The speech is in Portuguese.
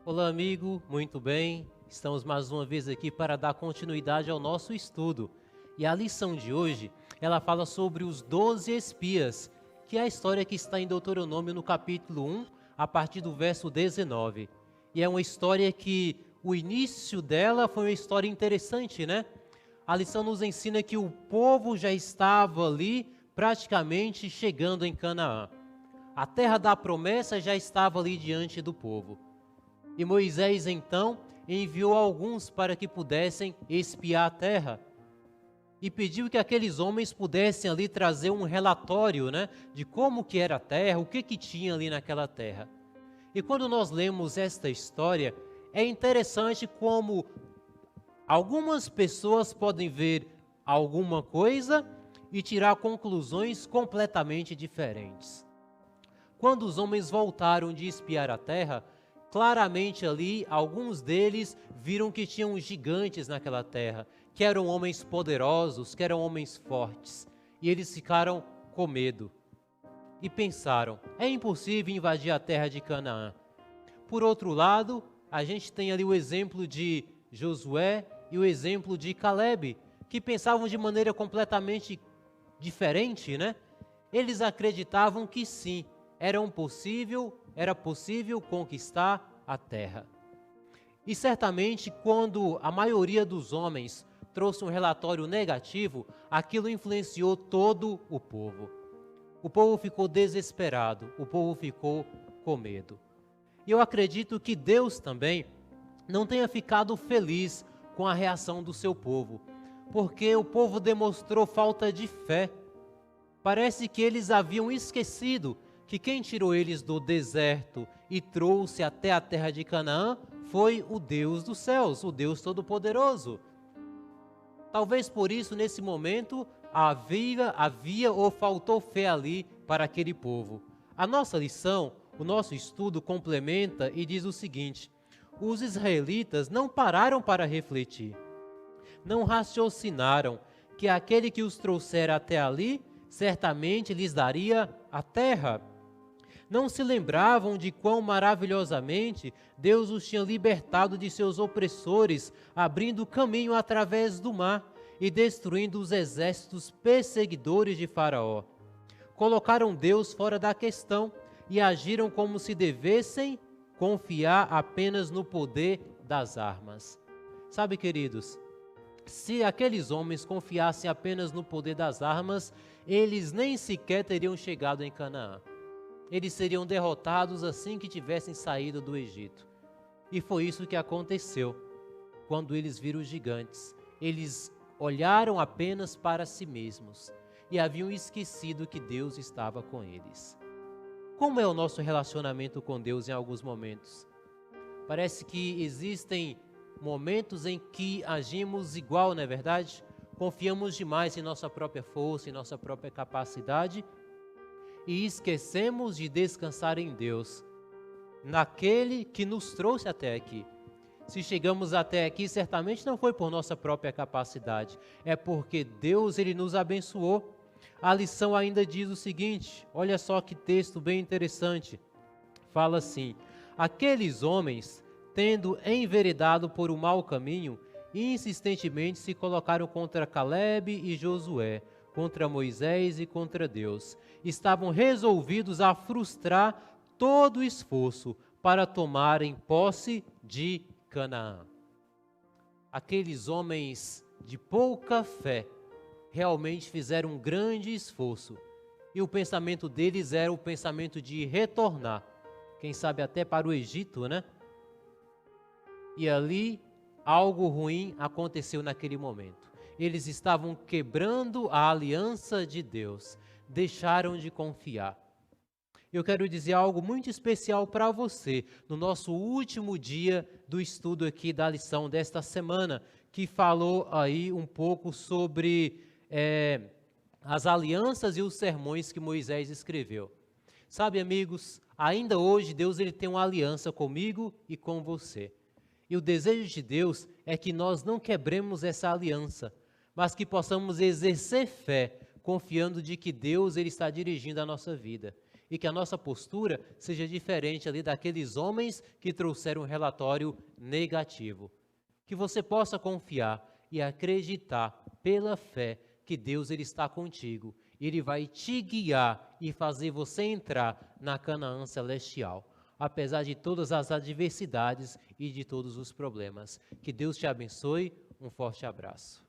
Olá, amigo, muito bem. Estamos mais uma vez aqui para dar continuidade ao nosso estudo. E a lição de hoje, ela fala sobre os 12 espias, que é a história que está em Deuteronômio no capítulo 1, a partir do verso 19. E é uma história que o início dela foi uma história interessante, né? A lição nos ensina que o povo já estava ali praticamente chegando em Canaã. A terra da promessa já estava ali diante do povo. E Moisés, então, enviou alguns para que pudessem espiar a terra. E pediu que aqueles homens pudessem ali trazer um relatório, né, de como que era a terra, o que tinha ali naquela terra. E quando nós lemos esta história, é interessante como algumas pessoas podem ver alguma coisa e tirar conclusões completamente diferentes. Quando os homens voltaram de espiar a terra, claramente ali, alguns deles viram que tinham gigantes naquela terra, que eram homens poderosos, que eram homens fortes, e eles ficaram com medo. E pensaram, é impossível invadir a terra de Canaã. Por outro lado, a gente tem ali o exemplo de Josué e o exemplo de Calebe, que pensavam de maneira completamente diferente, né? Eles acreditavam que sim, era possível conquistar a terra. E certamente, quando a maioria dos homens trouxe um relatório negativo, aquilo influenciou todo o povo. O povo ficou desesperado, o povo ficou com medo. E eu acredito que Deus também não tenha ficado feliz com a reação do seu povo, porque o povo demonstrou falta de fé. Parece que eles haviam esquecido que quem tirou eles do deserto e trouxe até a terra de Canaã foi o Deus dos céus, o Deus Todo-Poderoso. Talvez por isso, nesse momento, havia ou faltou fé ali para aquele povo. A nossa lição, o nosso estudo complementa e diz o seguinte: os israelitas não pararam para refletir, não raciocinaram que aquele que os trouxera até ali, certamente lhes daria a terra. Não se lembravam de quão maravilhosamente Deus os tinha libertado de seus opressores, abrindo caminho através do mar e destruindo os exércitos perseguidores de Faraó. Colocaram Deus fora da questão e agiram como se devessem confiar apenas no poder das armas. Sabe, queridos, se aqueles homens confiassem apenas no poder das armas, eles nem sequer teriam chegado em Canaã. Eles seriam derrotados assim que tivessem saído do Egito. E foi isso que aconteceu quando eles viram os gigantes. Eles olharam apenas para si mesmos e haviam esquecido que Deus estava com eles. Como é o nosso relacionamento com Deus em alguns momentos? Parece que existem momentos em que agimos igual, não é verdade? Confiamos demais em nossa própria força, em nossa própria capacidade e esquecemos de descansar em Deus, naquele que nos trouxe até aqui. Se chegamos até aqui, certamente não foi por nossa própria capacidade, é porque Deus ele nos abençoou. A lição ainda diz o seguinte, olha só que texto bem interessante. Fala assim: aqueles homens, tendo enveredado por um mau caminho, insistentemente se colocaram contra Calebe e Josué, contra Moisés e contra Deus. Estavam resolvidos a frustrar todo o esforço para tomarem posse de Canaã. Aqueles homens de pouca fé realmente fizeram um grande esforço e o pensamento deles era o pensamento de retornar, quem sabe até para o Egito, né? E ali algo ruim aconteceu naquele momento. Eles estavam quebrando a aliança de Deus, deixaram de confiar. Eu quero dizer algo muito especial para você, no nosso último dia do estudo aqui da lição desta semana, que falou aí um pouco sobre as alianças e os sermões que Moisés escreveu. Sabe, amigos, ainda hoje Deus ele tem uma aliança comigo e com você. E o desejo de Deus é que nós não quebremos essa aliança, mas que possamos exercer fé, confiando de que Deus ele está dirigindo a nossa vida. e que a nossa postura seja diferente ali daqueles homens que trouxeram um relatório negativo. Que você possa confiar e acreditar pela fé que Deus ele está contigo. Ele vai te guiar e fazer você entrar na Canaã celestial, apesar de todas as adversidades e de todos os problemas. Que Deus te abençoe. Um forte abraço.